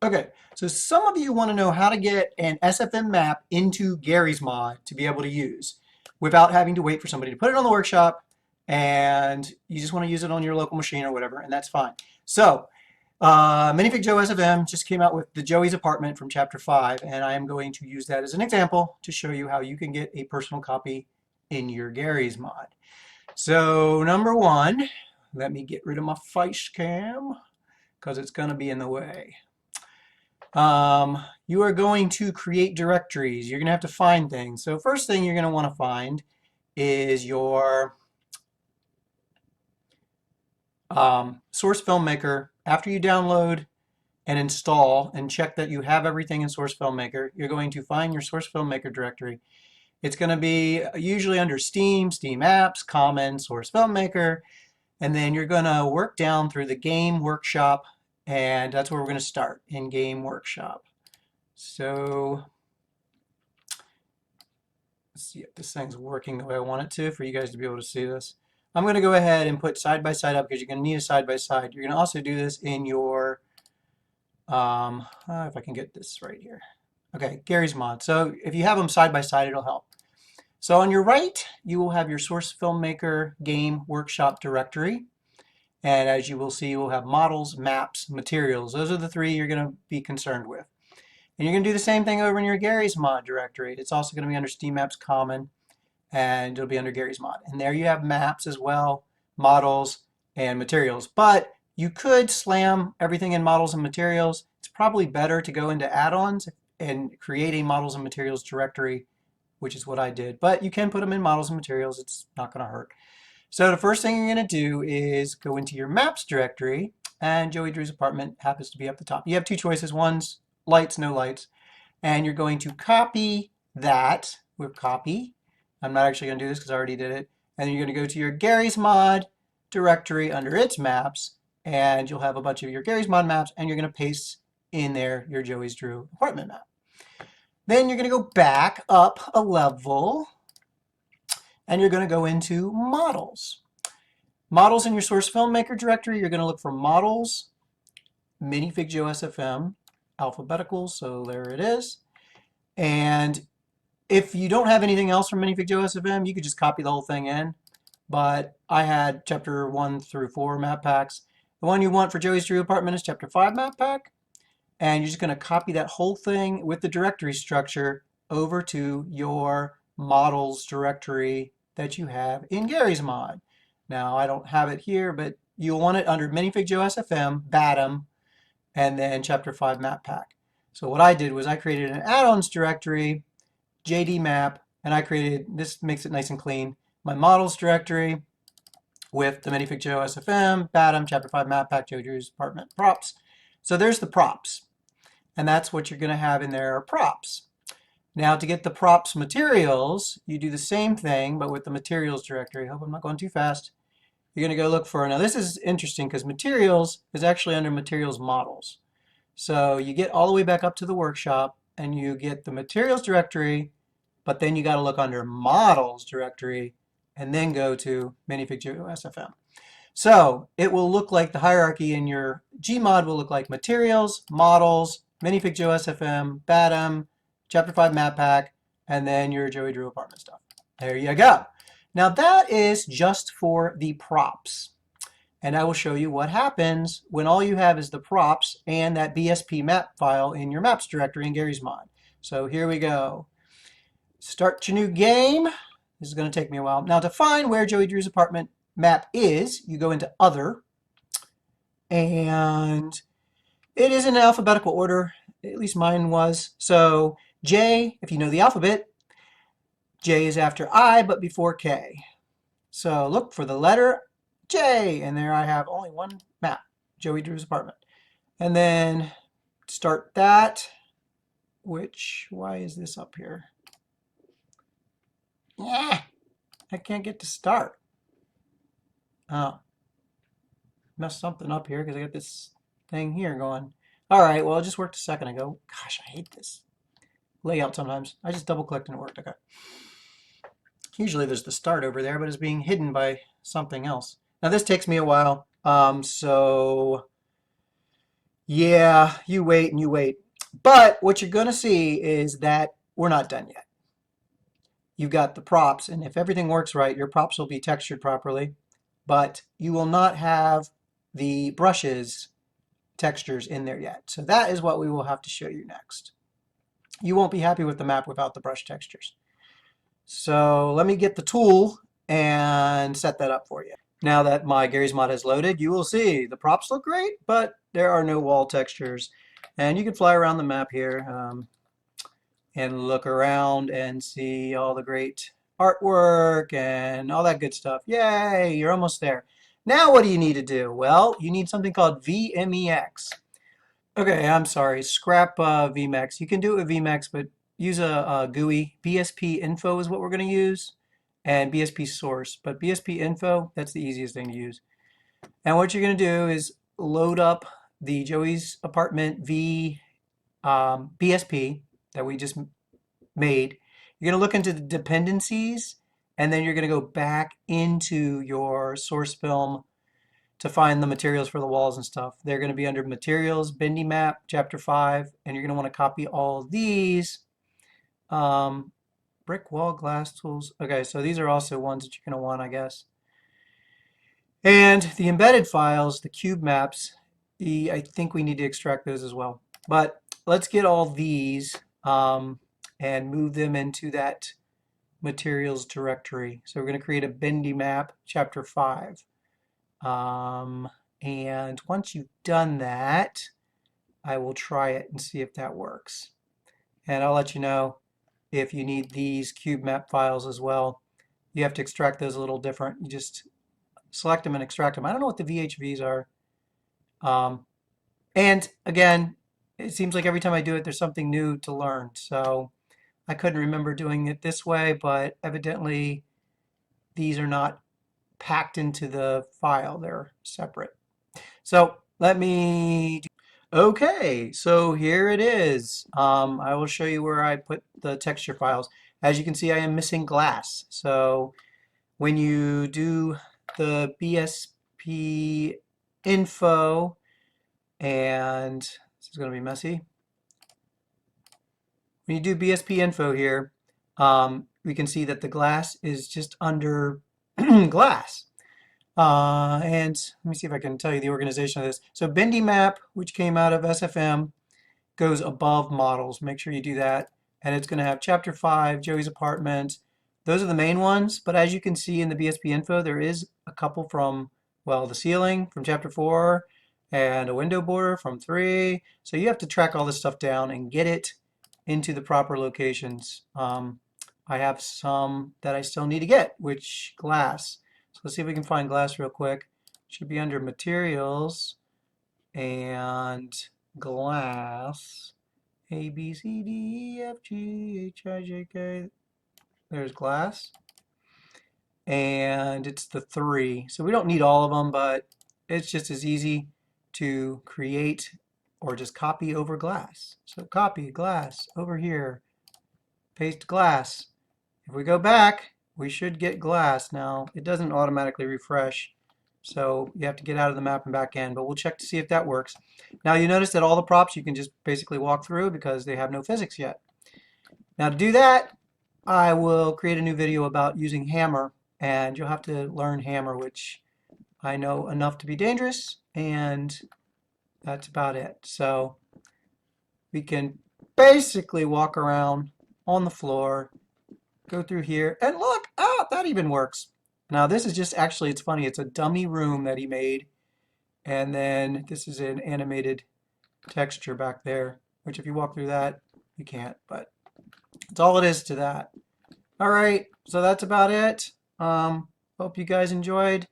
Okay, so some of you want to know how to get an SFM map into Garrys Mod to be able to use without having to wait for somebody to put it on the workshop, and you just want to use it on your local machine or whatever, and that's fine. So, Minifig Joe SFM just came out with the Joey's Apartment from Chapter 5, and I am going to use that as an example to show you how you can get a personal copy in your Garrys Mod. So, number one, let me get rid of my face cam because it's going to be in the way. You are going to create directories. You're going to have to find things. So first thing you're going to want to find is your Source FilmMaker. After you download and install and check that you have everything in Source FilmMaker, you're going to find your Source FilmMaker directory. It's going to be usually under Steam, Steam Apps, Common, Source FilmMaker, and then you're going to work down through the Game Workshop, and that's where we're going to start, in Game Workshop. So let's see if this thing's working the way I want it to for you guys to be able to see this. I'm going to go ahead and put side by side up because you're going to need a side by side. You're going to also do this in your, if I can get this right here. Okay, Garrys Mod. So if you have them side by side, it'll help. So on your right, you will have your Source FilmMaker Game Workshop directory. And as you will see, you will have models, maps, materials. Those are the three you're going to be concerned with. And you're going to do the same thing over in your Garrys Mod directory. It's also going to be under Steam Apps Common, and it'll be under Garrys Mod. And there you have maps as well, models, and materials. But you could slam everything in models and materials. It's probably better to go into add-ons and create a models and materials directory, which is what I did. But you can put them in models and materials. It's not going to hurt. So the first thing you're going to do is go into your maps directory, and Joey Drew's apartment happens to be up the top. You have two choices. One's lights, no lights. And you're going to copy that with copy. I'm not actually going to do this because I already did it. And then you're going to go to your Garrys Mod directory under its maps, and you'll have a bunch of your Garrys Mod maps, and you're going to paste in there your Joey's Drew apartment map. Then you're going to go back up a level, and you're going to go into models. Models in your Source FilmMaker directory, you're going to look for models, Minifig Joe SFM, alphabetical, so there it is. And if you don't have anything else from Minifig Joe SFM, you could just copy the whole thing in. But I had chapter 1 through 4 map packs. The one you want for Joey's Drew Apartment is chapter 5 map pack. And you're just going to copy that whole thing with the directory structure over to your models directory that you have in Garrys Mod. Now, I don't have it here, but you'll want it under Minifig Joe SFM, BATM, and then chapter 5 map pack. So what I did was I created an add-ons directory, JD map, and I created, this makes it nice and clean, my models directory with the Minifig Joe SFM, BATM, chapter 5 map pack, Joe Drew's apartment props. So there's the props. And that's what you're going to have in there, are props. Now to get the props materials, you do the same thing, but with the materials directory. I hope I'm not going too fast. You're going to go look for, now this is interesting because materials is actually under materials models. So you get all the way back up to the workshop and you get the materials directory, but then you got to look under models directory and then go to Minifig Joe SFM. So it will look like the hierarchy in your GMOD will look like materials, models, Minifig Joe SFM, BATM, chapter 5 map pack, and then your Joey Drew apartment stuff. There you go. Now that is just for the props. And I will show you what happens when all you have is the props and that BSP map file in your maps directory in Garrys Mod. So here we go. Start your new game. This is going to take me a while. Now to find where Joey Drew's apartment map is, you go into Other. And it is in alphabetical order. At least mine was. So J, if you know the alphabet, J is after I, but before K. So look for the letter J, and there I have only one map, Joey Drew's apartment. And then start that, which, why is this up here? Yeah, I can't get to start. Oh, messed something up here because I got this thing here going. All right, well, it just worked a second ago. Gosh, I hate this layout sometimes. I just double clicked and it worked. Okay. Usually there's the start over there, but it's being hidden by something else. Now this takes me a while. So Yeah, you wait and you wait. But what you're going to see is that we're not done yet. You've got the props, and if everything works right, your props will be textured properly, but you will not have the brushes textures in there yet. So that is what we will have to show you next. You won't be happy with the map without the brush textures. So let me get the tool and set that up for you. Now that my Garrys Mod has loaded, you will see the props look great, but there are no wall textures. And you can fly around the map here and look around and see all the great artwork and all that good stuff. Yay, you're almost there. Now what do you need to do? Well, you need something called VMEX. Okay, I'm sorry, scrap VMEX. You can do it with VMEX, but use a GUI. BSP Info is what we're going to use, and BSP Source. But BSP Info, that's the easiest thing to use. And what you're going to do is load up the Joey's Apartment BSP that we just made. You're going to look into the dependencies, and then you're going to go back into your source film to find the materials for the walls and stuff. They're going to be under materials, bendy map, chapter 5, and you're going to want to copy all these. Brick wall, glass tools. Okay, so these are also ones that you're going to want, I guess. And the embedded files, the cube maps, I think we need to extract those as well. But let's get all these and move them into that materials directory. So we're going to create a bendy map, chapter 5. And once you've done that, I will try it and see if that works. And I'll let you know if you need these cube map files as well. You have to extract those a little different. You just select them and extract them. I don't know what the VHVs are. And again, it seems like every time I do it, there's something new to learn. So I couldn't remember doing it this way, but evidently these are not packed into the file. They're separate. So let me okay, so here it is. I will show you where I put the texture files. As you can see, I am missing glass. So when you do the BSP info, and this is going to be messy. When you do BSP info here, we can see that the glass is just under glass. And let me see if I can tell you the organization of this. So Bendy Map, which came out of SFM, goes above models. Make sure you do that. And it's going to have chapter 5, Joey's apartment. Those are the main ones. But as you can see in the BSP info, there is a couple from, well, the ceiling from chapter 4 and a window border from 3. So you have to track all this stuff down and get it into the proper locations. I have some that I still need to get, which glass. So let's see if we can find glass real quick. Should be under materials and glass. A, B, C, D, E, F, G, H, I, J, K. There's glass. And it's the 3. So we don't need all of them, but it's just as easy to create or just copy over glass. So copy glass over here. Paste glass. If we go back, we should get glass. Now, it doesn't automatically refresh, so you have to get out of the map and back in, but we'll check to see if that works. Now, you notice that all the props you can just basically walk through because they have no physics yet. Now, to do that, I will create a new video about using hammer, and you'll have to learn hammer, which I know enough to be dangerous, and that's about it. So we can basically walk around on the floor, go through here, and look, that even works. Now this is just actually, it's funny, it's a dummy room that he made, and then this is an animated texture back there, which if you walk through that, you can't, but that's all it is to that. All right, so that's about it. Hope you guys enjoyed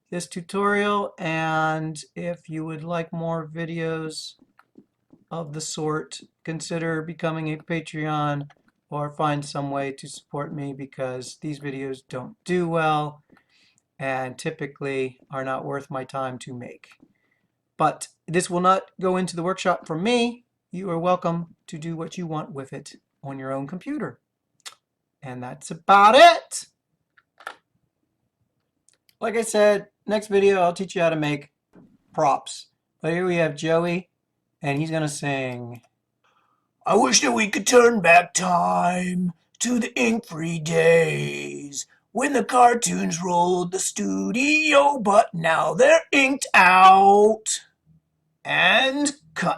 this tutorial, and if you would like more videos of the sort, consider becoming a Patreon or find some way to support me because these videos don't do well and typically are not worth my time to make. But this will not go into the workshop from me. You are welcome to do what you want with it on your own computer. And that's about it. Like I said, next video I'll teach you how to make props. But here we have Joey And he's going to sing, I wish that we could turn back time to the ink-free days when the cartoons rolled the studio, but now they're inked out. And cut.